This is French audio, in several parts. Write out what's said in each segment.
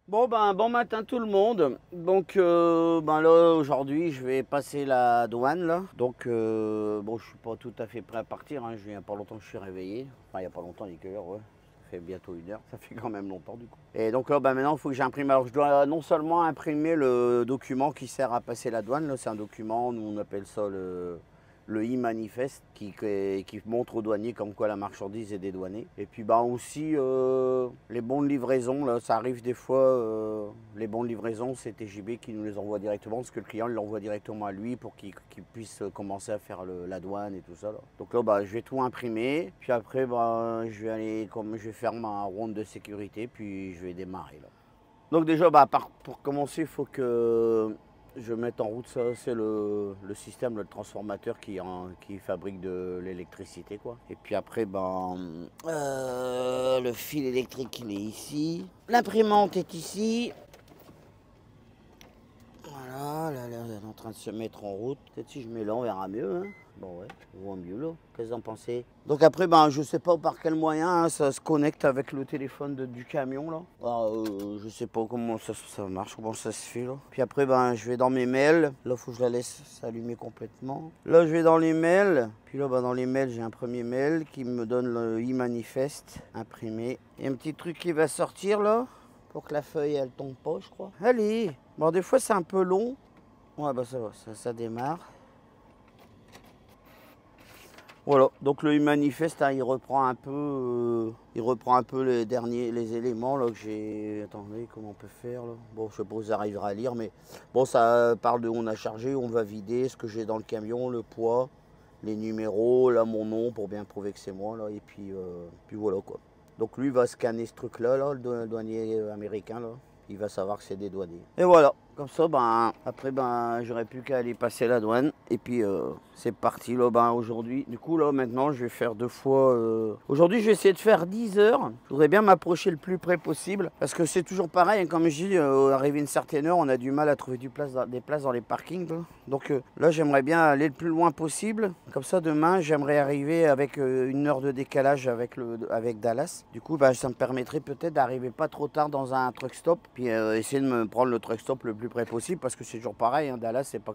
Bon bon matin tout le monde. Donc là aujourd'hui je vais passer la douane là. Donc bon je suis pas tout à fait prêt à partir. Hein. Il y a pas longtemps que je suis réveillé. Enfin il y a pas longtemps, il est quelle heure, ouais. Ça fait bientôt 1 heure. Ça fait quand même longtemps du coup. Et donc là maintenant il faut que j'imprime. Alors je dois non seulement imprimer le document qui sert à passer la douane. Là c'est un document, nous on appelle ça le e-manifeste qui montre aux douaniers comme quoi la marchandise est dédouanée. Et puis aussi les bons de livraison, là, ça arrive des fois, les bons de livraison c'est TJB qui nous les envoie directement parce que le client l'envoie directement à lui pour qu'il puisse commencer à faire la douane et tout ça. Là. Donc là je vais tout imprimer, puis après je vais aller, comme je vais faire ma ronde de sécurité, puis je vais démarrer là. Donc déjà pour commencer il faut que je vais mettre en route ça, c'est le système, le transformateur qui fabrique de l'électricité quoi. Et puis après le fil électrique il est ici. L'imprimante est ici. Voilà, là elle est en train de se mettre en route. Peut-être si je mets là on verra mieux. Hein. Bon ouais, on voit mieux là. Qu'est-ce que vous en pensez? Donc après je sais pas par quel moyen hein, ça se connecte avec le téléphone du camion là. Je sais pas comment ça marche, comment ça se fait là. Puis après je vais dans mes mails. Là faut que je la laisse s'allumer complètement. Là je vais dans les mails. Puis là dans les mails j'ai un premier mail qui me donne le e-manifeste imprimé. Il y a un petit truc qui va sortir là. Pour que la feuille elle tombe pas je crois. Allez. Bon des fois c'est un peu long. Ouais ça va, ça démarre. Voilà, donc le manifeste, hein, il reprend un peu les éléments là que j'ai. Attendez, comment on peut faire là? Bon, je sais pas si vous arriverez à lire, mais bon, ça parle de où on a chargé, où on va vider, ce que j'ai dans le camion, le poids, les numéros, là mon nom pour bien prouver que c'est moi là, et puis voilà quoi. Donc lui va scanner ce truc là, le douanier américain là. Il va savoir que c'est dédouané. Et voilà, comme ça, après, j'aurais plus qu'à aller passer la douane. Et puis, c'est parti, là, aujourd'hui. Du coup, là, maintenant, je vais faire 2 fois... Aujourd'hui, je vais essayer de faire 10 heures. Je voudrais bien m'approcher le plus près possible. Parce que c'est toujours pareil, hein, comme je dis, arrivé une certaine heure, on a du mal à trouver des places dans les parkings. Là. Donc là, j'aimerais bien aller le plus loin possible. Comme ça, demain, j'aimerais arriver avec 1 heure de décalage avec Dallas. Du coup, ça me permettrait peut-être d'arriver pas trop tard dans un truck stop. Puis essayer de me prendre le truck stop le plus près possible parce que c'est toujours pareil, hein, Dallas c'est pas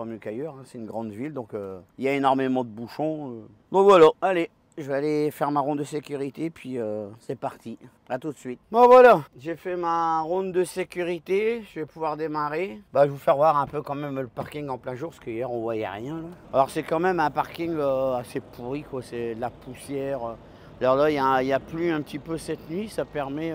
mieux qu'ailleurs, hein, c'est une grande ville donc il y a énormément de bouchons. Donc voilà, allez, je vais aller faire ma ronde de sécurité puis c'est parti, à tout de suite. Bon voilà, j'ai fait ma ronde de sécurité, je vais pouvoir démarrer. Je vais vous faire voir un peu quand même le parking en plein jour parce qu'hier on voyait rien là. Alors c'est quand même un parking assez pourri quoi, c'est de la poussière. Alors là il y a plu un petit peu cette nuit, ça permet...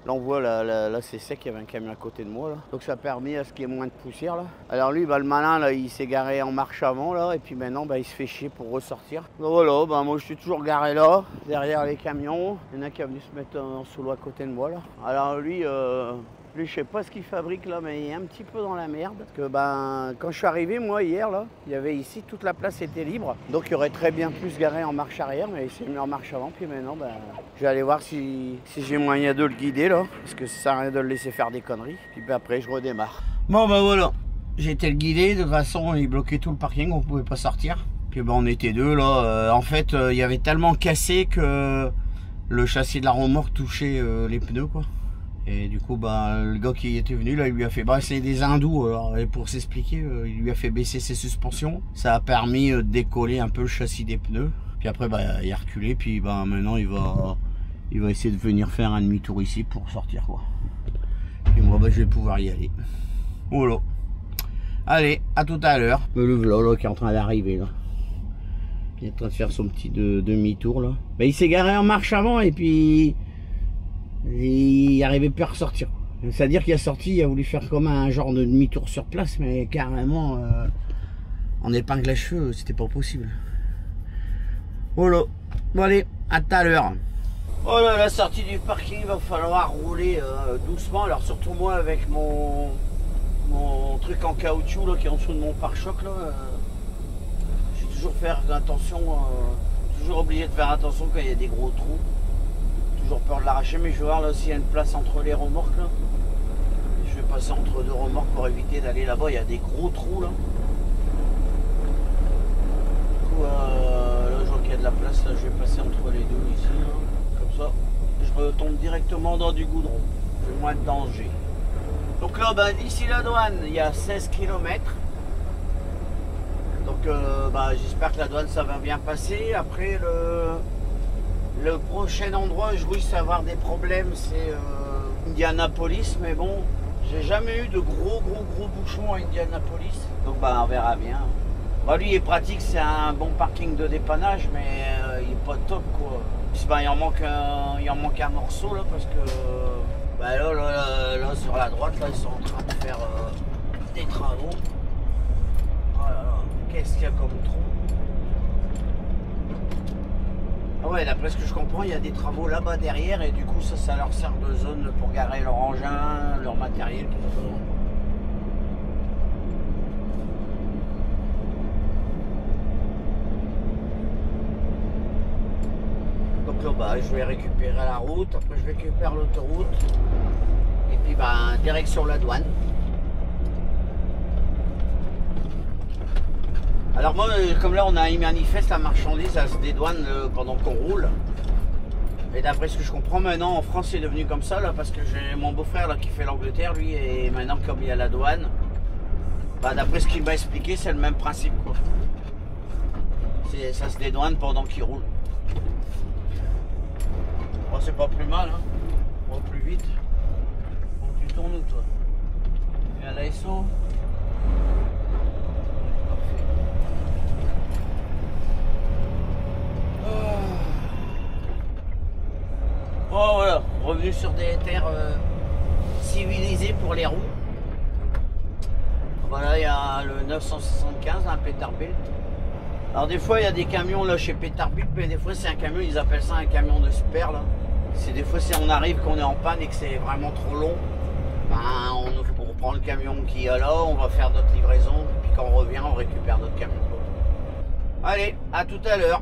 Là on voit, là c'est sec, il y avait un camion à côté de moi là. Donc ça a permis à ce qu'il y ait moins de poussière là. Alors lui, le malin là, il s'est garé en marche avant là. Et puis maintenant, il se fait chier pour ressortir. Donc voilà, moi je suis toujours garé là, derrière les camions. Il y en a qui a venu se mettre en solo à côté de moi là. Alors lui, je sais pas ce qu'il fabrique là, mais il est un petit peu dans la merde. Parce que quand je suis arrivé moi hier là, il y avait ici, toute la place était libre. Donc il aurait très bien pu se garer en marche arrière, mais il s'est mis en marche avant. Puis maintenant, je vais aller voir si j'ai moyen de le guider là. Parce que ça sert à rien de le laisser faire des conneries. Puis après je redémarre. Bon voilà, j'ai été le guider. De toute façon, il bloquait tout le parking, on pouvait pas sortir. Puis on était 2 là. En fait, il y avait tellement cassé que le châssis de la remorque touchait les pneus quoi. Et du coup, le gars qui était venu, là, il lui a fait... c'est des hindous, alors, et pour s'expliquer, il lui a fait baisser ses suspensions. Ça a permis de décoller un peu le châssis des pneus. Puis après, il a reculé, puis maintenant, il va essayer de venir faire un demi-tour ici pour sortir, quoi. Et moi, je vais pouvoir y aller. Voilà. Allez, à tout à l'heure. Le voilà qui est en train d'arriver, là. Il est en train de faire son petit demi-tour, là. Il s'est garé en marche avant, et puis... il n'arrivait plus à ressortir. C'est-à-dire qu'il a sorti, il a voulu faire comme un genre de demi-tour sur place, mais carrément en épingle à cheveux, c'était pas possible. Voilà. Bon allez, à tout à l'heure. Voilà la sortie du parking, il va falloir rouler doucement. Alors surtout moi avec mon truc en caoutchouc là, qui est en dessous de mon pare-choc là. Je vais toujours faire attention, toujours obligé de faire attention quand il y a des gros trous. Toujours peur de l'arracher, mais je vais voir là s'il y a une place entre les remorques là. Je vais passer entre 2 remorques pour éviter d'aller là-bas, il y a des gros trous là. Du coup là je vois qu'il y a de la place là, je vais passer entre les 2 ici là. Comme ça je retombe directement dans du goudron. moins de danger. Donc là, ben, d'ici la douane, il y a 16 km. Donc j'espère que la douane ça va bien passer. Après le prochain endroit où je risque d'avoir des problèmes, c'est Indianapolis, mais bon, j'ai jamais eu de gros bouchons à Indianapolis. Donc on verra bien. Lui il est pratique, c'est un bon parking de dépannage, mais il est pas top quoi. Puis, il en manque un morceau là parce que là sur la droite là ils sont en train de faire des travaux. Oh là là, qu'est-ce qu'il y a comme trou? Ah ouais, d'après ce que je comprends, il y a des travaux là-bas derrière et du coup ça leur sert de zone pour garer leur engin, leur matériel, tout ça. Donc là, je vais récupérer la route, après je récupère l'autoroute et puis direction la douane. Alors moi, comme là on a un manifeste, la marchandise, elle se dédouane pendant qu'on roule. Et d'après ce que je comprends maintenant, en France c'est devenu comme ça là, parce que j'ai mon beau-frère là qui fait l'Angleterre, lui, et maintenant comme il y a la douane, d'après ce qu'il m'a expliqué, c'est le même principe quoi. Ça se dédouane pendant qu'il roule. Bon, c'est pas plus mal, hein. On va plus vite. Bon, tu tournes où toi? Viens là, ils sont. Bon voilà, revenu sur des terres civilisées pour les roues. Voilà, il y a le 975, un Peterbilt. Alors des fois il y a des camions là chez Peterbilt, mais des fois c'est un camion, ils appellent ça un camion de super là. C'est des fois si on arrive qu'on est en panne et que c'est vraiment trop long, on reprend le camion qui est là, on va faire notre livraison, puis quand on revient on récupère notre camion. Allez, à tout à l'heure.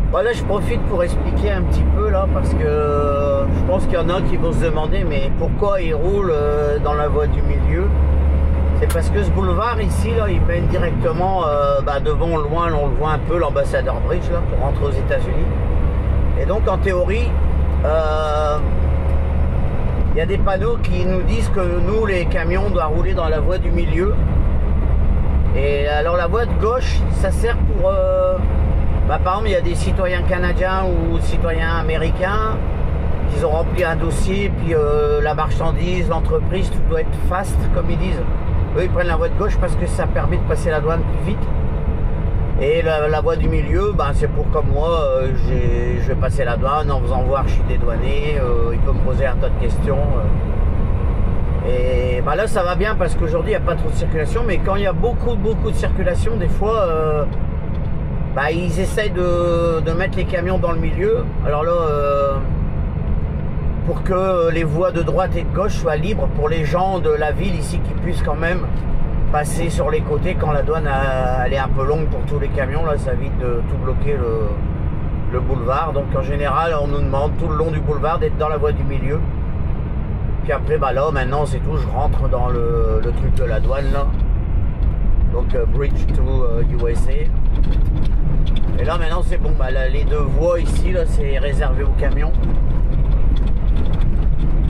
Voilà, je profite pour expliquer un petit peu là parce que je pense qu'il y en a qui vont se demander mais pourquoi il roule dans la voie du milieu. C'est parce que ce boulevard ici là, il mène directement devant, loin, on le voit un peu, l'Ambassador Bridge là, pour rentrer aux États-Unis. Et donc en théorie, il y a des panneaux qui nous disent que nous les camions on doit rouler dans la voie du milieu. Et alors la voie de gauche, ça sert pour par exemple, il y a des citoyens canadiens ou citoyens américains qui ont rempli un dossier, puis la marchandise, l'entreprise, tout doit être fast, comme ils disent. Eux, ils prennent la voie de gauche parce que ça permet de passer la douane plus vite. Et la voie du milieu, c'est pour comme moi, je vais passer la douane en faisant voir que je suis dédouané, il peut me poser un tas de questions. Et là, ça va bien parce qu'aujourd'hui, il n'y a pas trop de circulation, mais quand il y a beaucoup de circulation, des fois... ils essayent de mettre les camions dans le milieu. Alors là, pour que les voies de droite et de gauche soient libres pour les gens de la ville ici qui puissent quand même passer sur les côtés quand la douane elle est un peu longue pour tous les camions. Là, ça évite de tout bloquer le boulevard. Donc en général, on nous demande tout le long du boulevard d'être dans la voie du milieu. Puis après, là, maintenant, c'est tout. Je rentre dans le truc de la douane là. Donc Bridge to USA. Et là maintenant c'est bon, les deux voies ici là c'est réservé aux camions.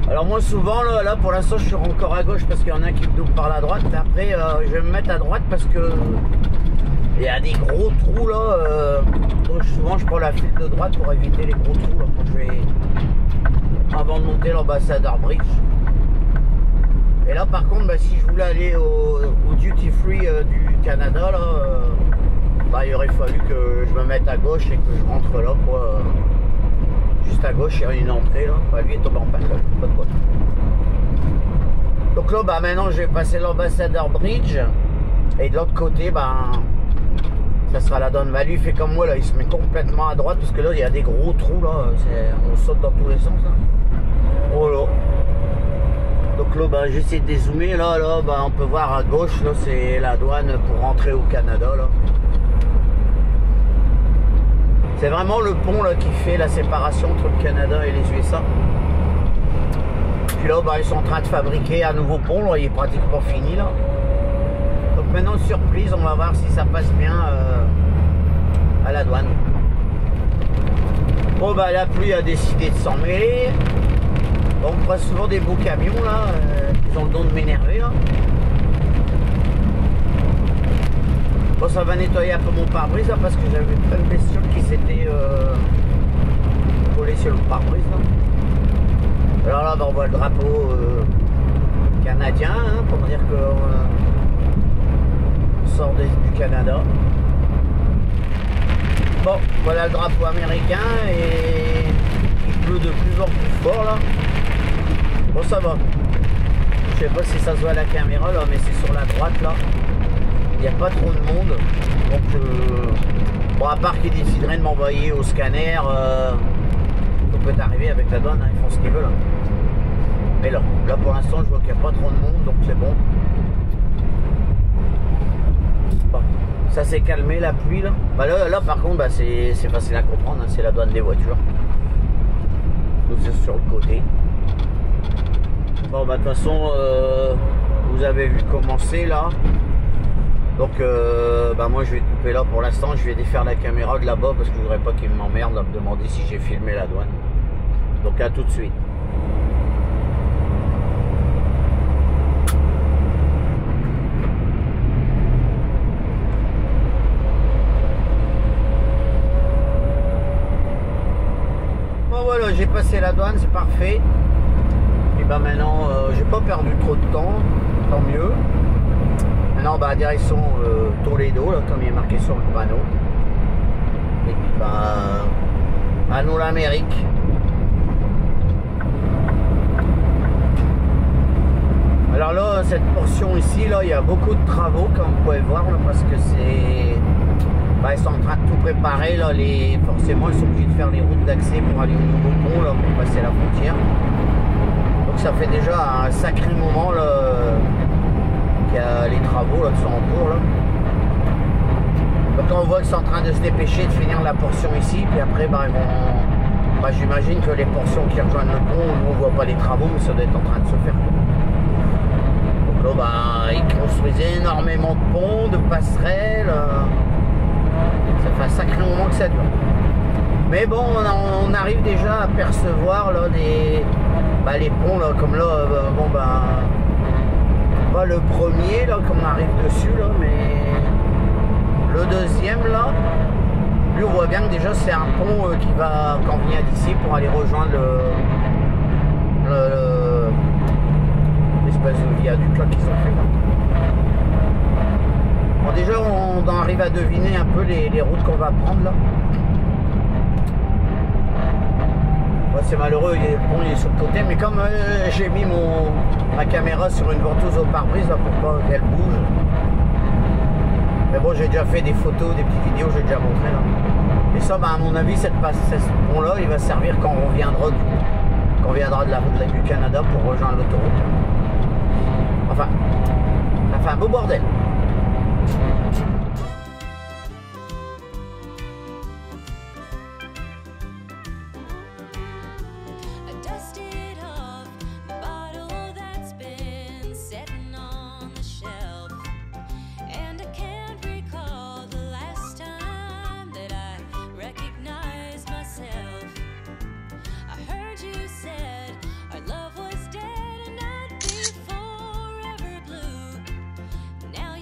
Alors moi souvent là pour l'instant je suis encore à gauche parce qu'il y en a qui me double par la droite. Après je vais me mettre à droite parce que il y a des gros trous là. Donc souvent je prends la file de droite pour éviter les gros trous là, quand je vais côté l'Ambassador Bridge. Et là par contre, bah, si je voulais aller au duty free du Canada, là, bah, il aurait fallu que je me mette à gauche et que je rentre là, quoi. Juste à gauche, il y a une entrée là. Bah, lui est tombé en panne, là. Pas de quoi. Donc là, bah, maintenant, je vais passer l'Ambassador Bridge. Et de l'autre côté, bah, ça sera la douane. Bah, lui, il fait comme moi, là. Il se met complètement à droite parce que là, il y a des gros trous, là. On saute dans tous les sens, là. Oh là. Donc là, bah, j'essaie de dézoomer. Là, bah, on peut voir à gauche, là, c'est la douane pour rentrer au Canada, là. C'est vraiment le pont là qui fait la séparation entre le Canada et les USA. Puis là, bah, ils sont en train de fabriquer un nouveau pont, là, il est pratiquement fini là. Donc maintenant, surprise, on va voir si ça passe bien à la douane. Bon bah la pluie a décidé de s'en mêler. Bon, on croise souvent des beaux camions là, qui ont le don de m'énerver là. Bon, ça va nettoyer un peu mon pare-brise parce que j'avais plein de bestioles qui s'étaient collées sur le pare-brise. Alors là, bah, on voit le drapeau canadien, hein, pour dire qu'on sort du Canada. Bon, voilà le drapeau américain et il pleut de plus en plus fort là. Bon, ça va. Je sais pas si ça se voit à la caméra là, mais c'est sur la droite là. Il n'y a pas trop de monde, donc bon, à part qu'ils décideraient de m'envoyer au scanner, tout peut arriver avec la douane, hein, ils font ce qu'ils veulent. Mais là pour l'instant, je vois qu'il n'y a pas trop de monde, donc c'est bon. Bon, ça s'est calmé la pluie là. Bah, là par contre, bah, c'est facile à comprendre, hein, c'est la douane des voitures. Donc c'est sur le côté. Bon, bah de toute façon, vous avez vu commencer là. Donc bah moi je vais couper là pour l'instant, je vais défaire la caméra de là-bas parce que je voudrais pas qu'il m'emmerde à me demander si j'ai filmé la douane. Donc à tout de suite. Bon voilà, j'ai passé la douane, c'est parfait. Et bah maintenant j'ai pas perdu trop de temps, tant mieux. Maintenant, bah, direction Toledo, là, comme il est marqué sur le panneau. Et puis, bah, à nous l'Amérique. Alors là, cette portion ici, là, il y a beaucoup de travaux, comme vous pouvez voir, là, parce que c'est... Bah, ils sont en train de tout préparer, là, forcément, ils sont obligés de faire les routes d'accès pour aller au nouveau pont, là, pour passer la frontière. Donc ça fait déjà un sacré moment, là, qu'il y a les travaux là, qui sont en cours là. Donc on voit qu'ils sont en train de se dépêcher de finir la portion ici, puis après bah, ils vont. Bah, j'imagine que les portions qui rejoignent le pont, on ne voit pas les travaux, mais ça doit être en train de se faire. Donc là bah, ils construisent énormément de ponts, de passerelles. Ça fait un sacré moment que ça dure. Mais bon, on arrive déjà à percevoir là les ponts là, comme là, bon bah. Pas le premier là qu'on arrive dessus là, mais le deuxième là, lui on voit bien que déjà c'est un pont qui va quand on vient d'ici pour aller rejoindre l'espèce de viaduc là qu'ils ont fait là. Bon déjà on arrive à deviner un peu les routes qu'on va prendre là. Ouais, c'est malheureux, le pont il est sur le côté, mais comme j'ai mis ma caméra sur une ventouse au pare-brise pour pas qu'elle bouge. Mais bon, j'ai déjà fait des photos, des petites vidéos, j'ai déjà montré là. Et ça, bah, à mon avis, ce pont-là, il va servir quand on reviendra de la route du Canada pour rejoindre l'autoroute. Enfin, ça fait un beau bordel. Now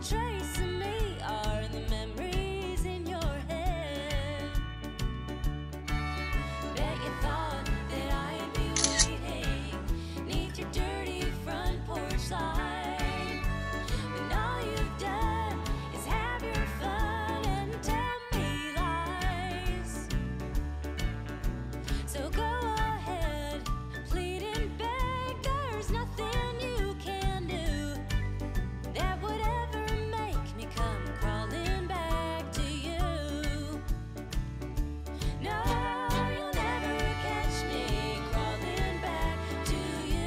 trace of me are the memories in your head. Bet you thought that I'd be waiting neath your dirty front porch light. But all you've done is have your fun and tell me lies. So go ahead, plead and beg, there's nothing you can do that would ever make me come crawling back to you. No, you'll never catch me crawling back to you.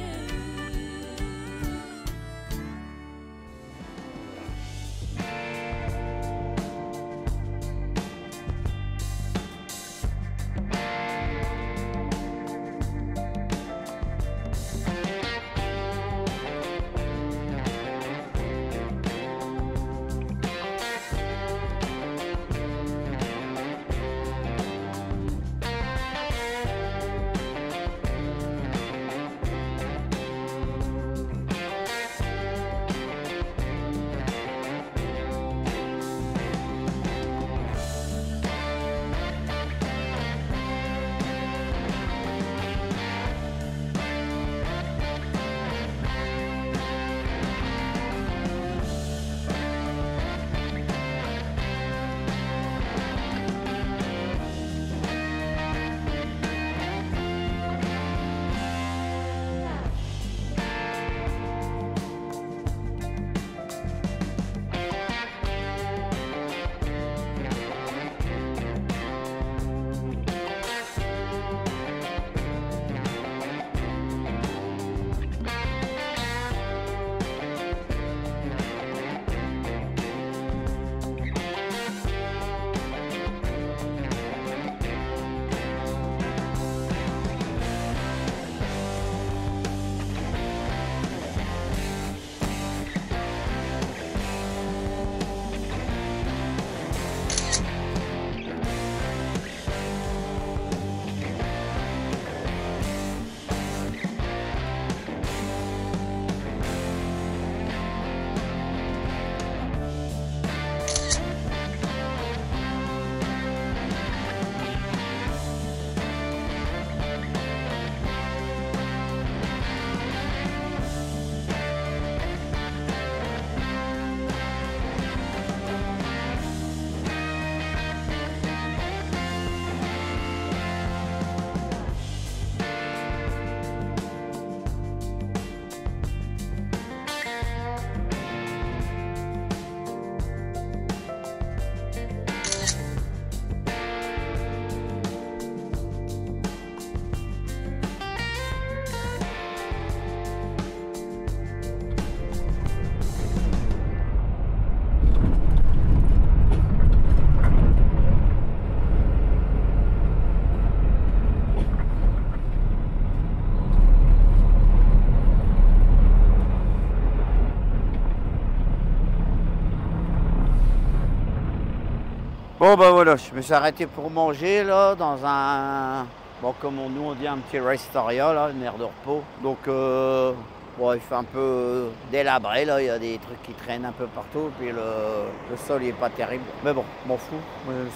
Bon bah voilà, je me suis arrêté pour manger là dans un, bon comme nous on dit un petit restaurant là, une aire de repos. Donc bon, il fait un peu délabré là, il y a des trucs qui traînent un peu partout, puis le sol il est pas terrible. Mais bon, m'en fous,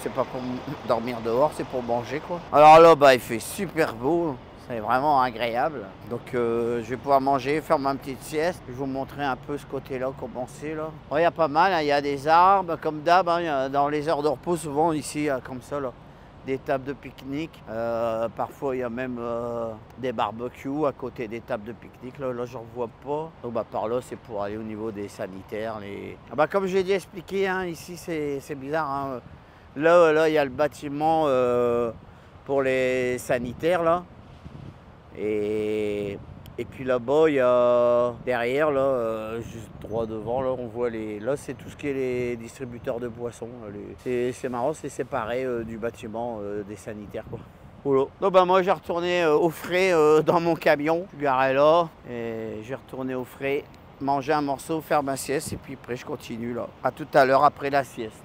c'est pas pour dormir dehors, c'est pour manger quoi. Alors là bah il fait super beau. C'est vraiment agréable. Donc je vais pouvoir manger, faire ma petite sieste. Je vais vous montrer un peu ce côté-là, comment c'est là. Il y a pas mal, hein. Il y a des arbres, comme d'hab. Hein. Dans les heures de repos, souvent ici, il y a comme ça, là, des tables de pique-nique. Parfois, il y a même des barbecues à côté des tables de pique-nique. Là, j'en vois pas. Donc bah, par là, c'est pour aller au niveau des sanitaires. Ah, bah, comme j'ai dit expliqué, hein, ici, c'est bizarre. Hein. Là, il y a le bâtiment pour les sanitaires, là. Et puis là-bas, il y a derrière, là, juste droit devant, là, on voit les. Là, c'est tout ce qui est les distributeurs de boissons. C'est marrant, c'est séparé du bâtiment des sanitaires, quoi. Voilà. Donc, bah, moi, j'ai retourné au frais dans mon camion. Je suis garé là. Et j'ai retourné au frais, manger un morceau, faire ma sieste. Et puis après, je continue là. À tout à l'heure après la sieste.